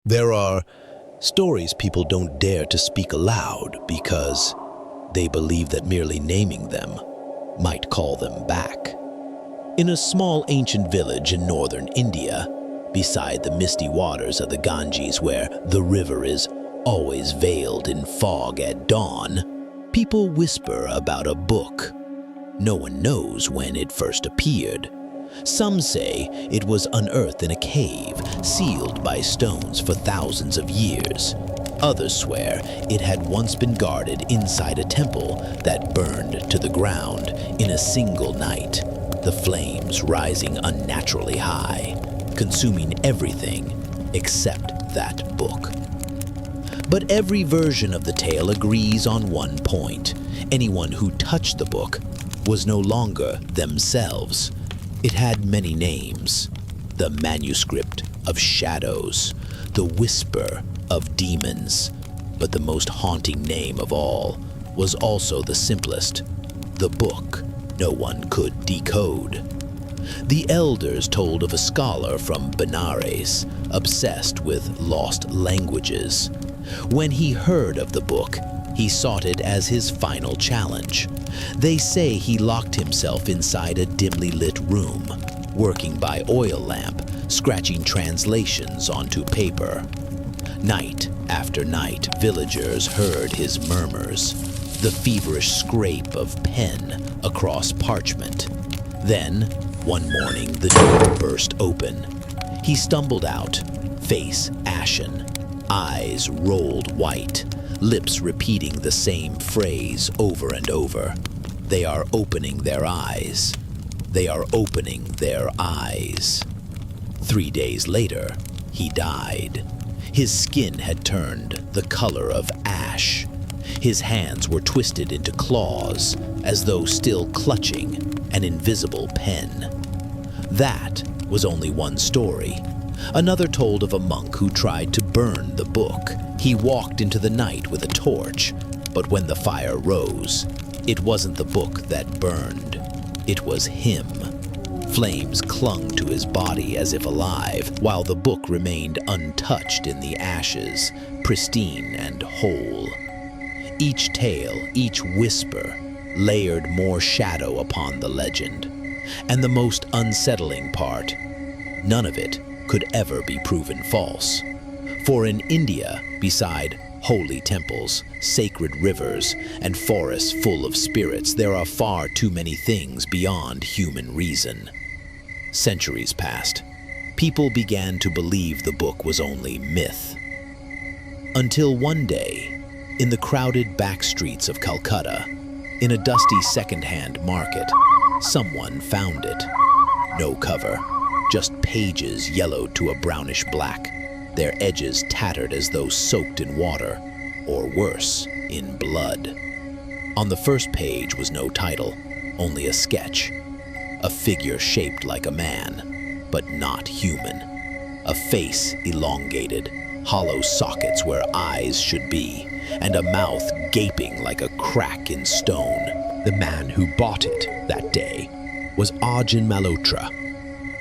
There are stories people don't dare to speak aloud because they believe that merely naming them might call them back. In a small ancient village in northern India, beside the misty waters of the Ganges where the river is always veiled in fog at dawn, people whisper about a book. No one knows when it first appeared. Some say it was unearthed in a cave, sealed by stones for thousands of years. Others swear it had once been guarded inside a temple that burned to the ground in a single night, the flames rising unnaturally high, consuming everything except that book. But every version of the tale agrees on one point. Anyone who touched the book was no longer themselves. It had many names: the manuscript of shadows, the whisper of demons, but the most haunting name of all was also the simplest: the book no one could decode. The elders told of a scholar from Benares, obsessed with lost languages. When he heard of the book, he sought it as his final challenge. They say he locked himself inside a dimly lit room, working by oil lamp, scratching translations onto paper. Night after night, villagers heard his murmurs, the feverish scrape of pen across parchment. Then, one morning, the door burst open. He stumbled out, face ashen, eyes rolled white, lips repeating the same phrase over and over. They are opening their eyes. They are opening their eyes. 3 days later, he died. His skin had turned the color of ash. His hands were twisted into claws, as though still clutching an invisible pen. That was only one story. Another told of a monk who tried to burn the book. He walked into the night with a torch, but when the fire rose, it wasn't the book that burned. It was him. Flames clung to his body as if alive, while the book remained untouched in the ashes, pristine and whole. Each tale, each whisper, layered more shadow upon the legend. And the most unsettling part, none of it could ever be proven false. For in India, beside holy temples, sacred rivers, and forests full of spirits, there are far too many things beyond human reason. Centuries passed. People began to believe the book was only myth. Until one day, in the crowded back streets of Calcutta, in a dusty second-hand market, someone found it. No cover, just pages yellowed to a brownish black, their edges tattered as though soaked in water, or worse, in blood. On the first page was no title, only a sketch. A figure shaped like a man, but not human. A face elongated, hollow sockets where eyes should be, and a mouth gaping like a crack in stone. The man who bought it that day was Arjun Malhotra,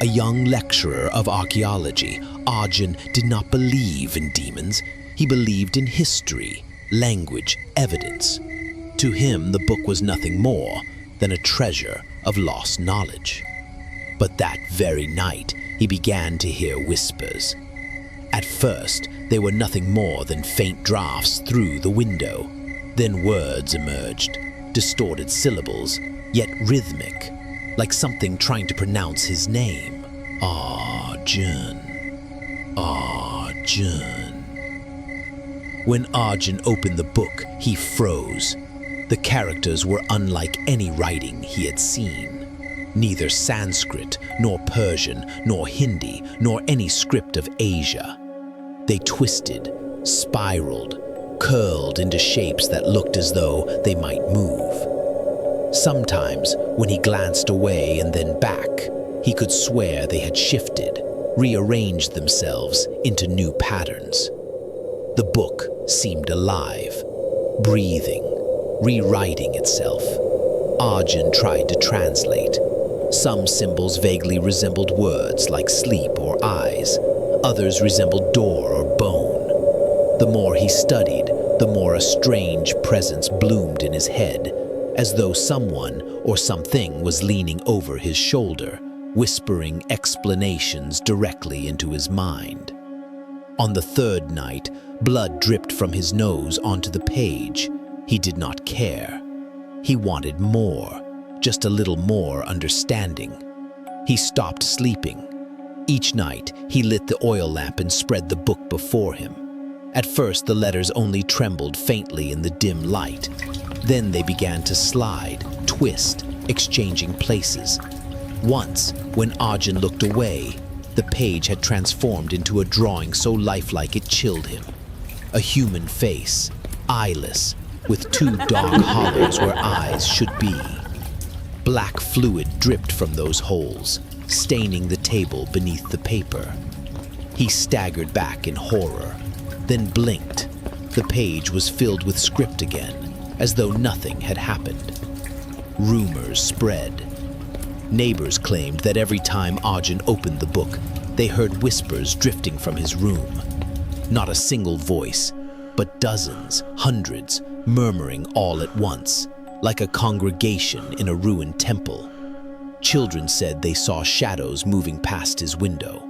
a young lecturer of archaeology. Arjun did not believe in demons. He believed in history, language, evidence. To him, the book was nothing more than a treasure of lost knowledge. But that very night, he began to hear whispers. At first, they were nothing more than faint drafts through the window. Then words emerged, distorted syllables, yet rhythmic, like something trying to pronounce his name. Arjun. Arjun. When Arjun opened the book, he froze. The characters were unlike any writing he had seen. Neither Sanskrit, nor Persian, nor Hindi, nor any script of Asia. They twisted, spiraled, curled into shapes that looked as though they might move. Sometimes, when he glanced away and then back, he could swear they had shifted, rearranged themselves into new patterns. The book seemed alive, breathing, rewriting itself. Arjun tried to translate. Some symbols vaguely resembled words like sleep or eyes. Others resembled door or bone. The more he studied, the more a strange presence bloomed in his head, as though someone or something was leaning over his shoulder, whispering explanations directly into his mind. On the third night, blood dripped from his nose onto the page. He did not care. He wanted more, just a little more understanding. He stopped sleeping. Each night, he lit the oil lamp and spread the book before him. At first, the letters only trembled faintly in the dim light. Then they began to slide, twist, exchanging places. Once, when Arjun looked away, the page had transformed into a drawing so lifelike it chilled him. A human face, eyeless, with two dark hollows where eyes should be. Black fluid dripped from those holes, staining the table beneath the paper. He staggered back in horror, then blinked. The page was filled with script again, as though nothing had happened. Rumors spread. Neighbors claimed that every time Arjun opened the book, they heard whispers drifting from his room. Not a single voice, but dozens, hundreds, murmuring all at once, like a congregation in a ruined temple. Children said they saw shadows moving past his window,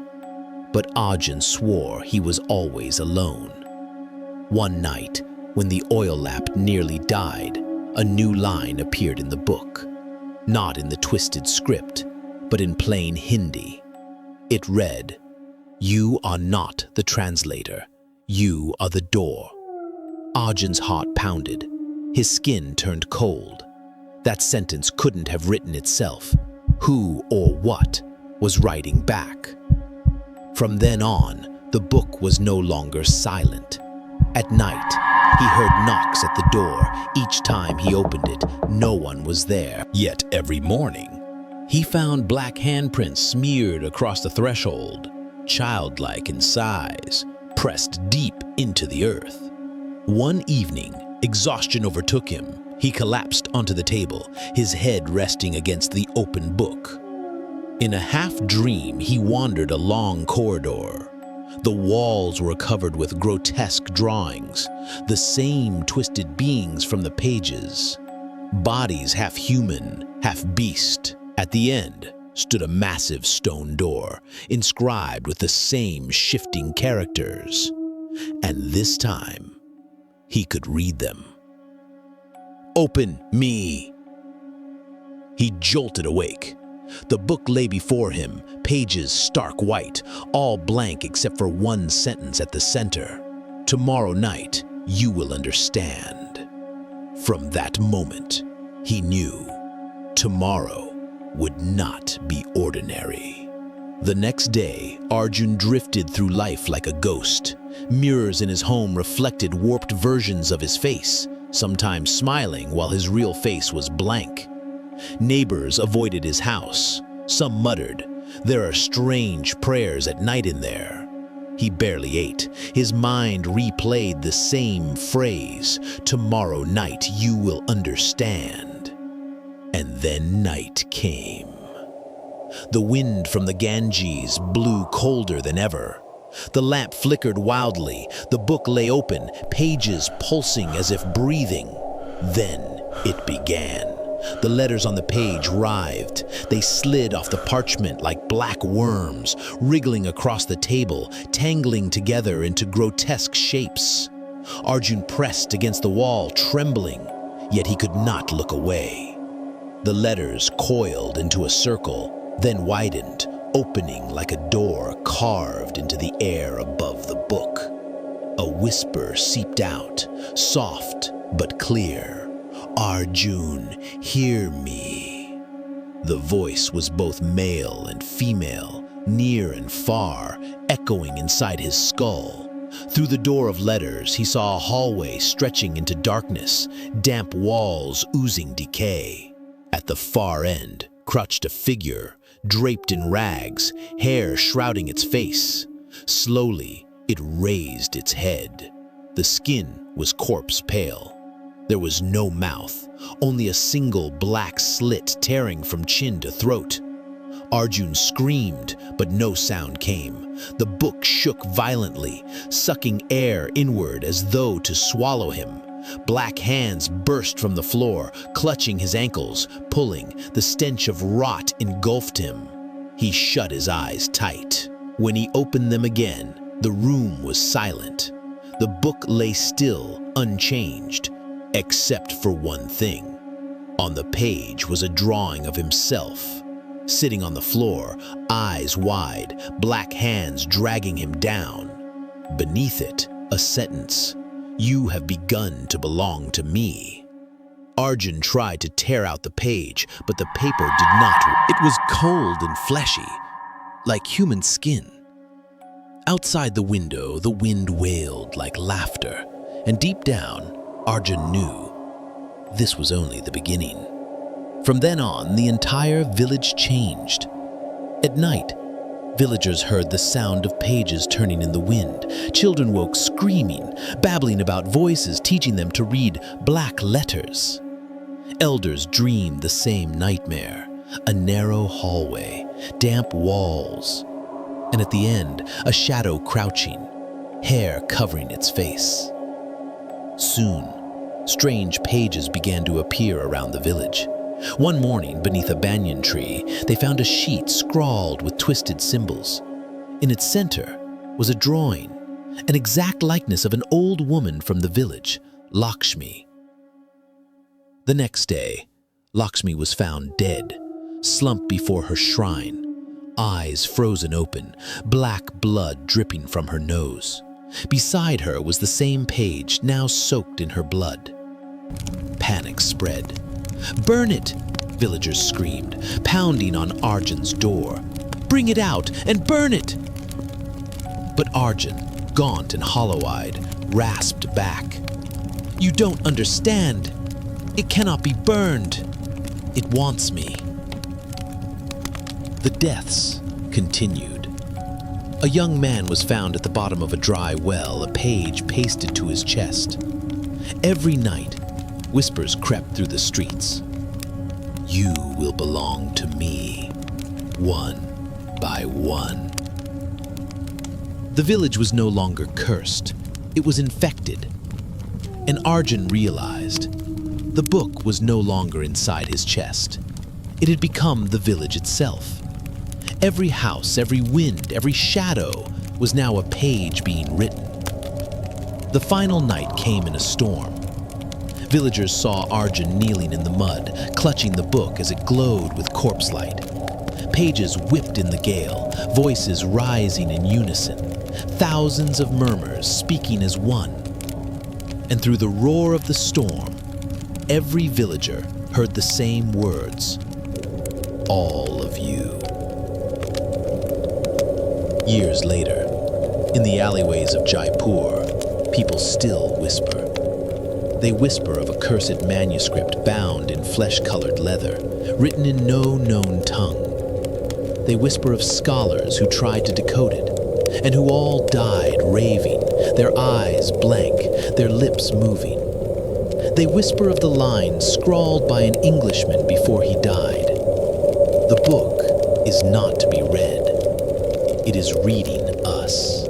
but Arjun swore he was always alone. One night, when the oil lamp nearly died, a new line appeared in the book. Not in the twisted script, but in plain Hindi. It read, "You are not the translator. You are the door." Arjun's heart pounded. His skin turned cold. That sentence couldn't have written itself. Who or what was writing back? From then on, the book was no longer silent. At night, he heard knocks at the door. Each time he opened it, no one was there. Yet every morning, he found black handprints smeared across the threshold, childlike in size, pressed deep into the earth. One evening, exhaustion overtook him. He collapsed onto the table, his head resting against the open book. In a half-dream, he wandered a long corridor. The walls were covered with grotesque drawings, the same twisted beings from the pages. Bodies half human, half beast. At the end stood a massive stone door, inscribed with the same shifting characters. And this time, he could read them. "Open me!" He jolted awake. The book lay before him, pages stark white, all blank except for one sentence at the center. "Tomorrow night, you will understand." From that moment, he knew tomorrow would not be ordinary. The next day, Arjun drifted through life like a ghost. Mirrors in his home reflected warped versions of his face, sometimes smiling while his real face was blank. Neighbors avoided his house. Some muttered, "There are strange prayers at night in there." He barely ate. His mind replayed the same phrase, "Tomorrow night you will understand." And then night came. The wind from the Ganges blew colder than ever. The lamp flickered wildly. The book lay open, pages pulsing as if breathing. Then it began. The letters on the page writhed. They slid off the parchment like black worms, wriggling across the table, tangling together into grotesque shapes. Arjun pressed against the wall, trembling, yet he could not look away. The letters coiled into a circle, then widened, opening like a door carved into the air above the book. A whisper seeped out, soft but clear. "Arjun, hear me." The voice was both male and female, near and far, echoing inside his skull. Through the door of letters, he saw a hallway stretching into darkness, damp walls oozing decay. At the far end crouched a figure, draped in rags, hair shrouding its face. Slowly, it raised its head. The skin was corpse pale. There was no mouth, only a single black slit tearing from chin to throat. Arjun screamed, but no sound came. The book shook violently, sucking air inward as though to swallow him. Black hands burst from the floor, clutching his ankles, pulling. The stench of rot engulfed him. He shut his eyes tight. When he opened them again, the room was silent. The book lay still, unchanged, except for one thing. On the page was a drawing of himself, sitting on the floor, eyes wide, black hands dragging him down. Beneath it, a sentence, "You have begun to belong to me." Arjun tried to tear out the page, but the paper did not. It was cold and fleshy, like human skin. Outside the window, the wind wailed like laughter, and deep down, Arjun knew this was only the beginning. From then on, the entire village changed. At night, villagers heard the sound of pages turning in the wind. Children woke screaming, babbling about voices teaching them to read black letters. Elders dreamed the same nightmare, a narrow hallway, damp walls, and at the end, a shadow crouching, hair covering its face. Soon, strange pages began to appear around the village. One morning, beneath a banyan tree, they found a sheet scrawled with twisted symbols. In its center was a drawing, an exact likeness of an old woman from the village, Lakshmi. The next day, Lakshmi was found dead, slumped before her shrine, eyes frozen open, black blood dripping from her nose. Beside her was the same page, now soaked in her blood. Panic spread. "Burn it!" villagers screamed, pounding on Arjun's door. "Bring it out and burn it!" But Arjun, gaunt and hollow-eyed, rasped back. "You don't understand. It cannot be burned. It wants me." The deaths continued. A young man was found at the bottom of a dry well, a page pasted to his chest. Every night, whispers crept through the streets. "You will belong to me, one by one." The village was no longer cursed. It was infected. And Arjun realized the book was no longer inside his chest. It had become the village itself. Every house, every wind, every shadow was now a page being written. The final night came in a storm. Villagers saw Arjun kneeling in the mud, clutching the book as it glowed with corpse light. Pages whipped in the gale, voices rising in unison, thousands of murmurs speaking as one. And through the roar of the storm, every villager heard the same words, "All of you." Years later, in the alleyways of Jaipur, people still whisper. They whisper of a cursed manuscript bound in flesh-colored leather, written in no known tongue. They whisper of scholars who tried to decode it, and who all died raving, their eyes blank, their lips moving. They whisper of the lines scrawled by an Englishman before he died. The book is not to be read. It is reading us.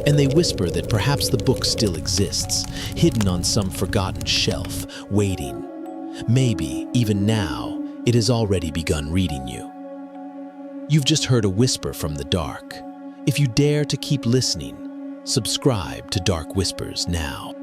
And they whisper that perhaps the book still exists, hidden on some forgotten shelf, waiting. Maybe, even now, it has already begun reading you. You've just heard a whisper from the dark. If you dare to keep listening, subscribe to Dark Whispers now.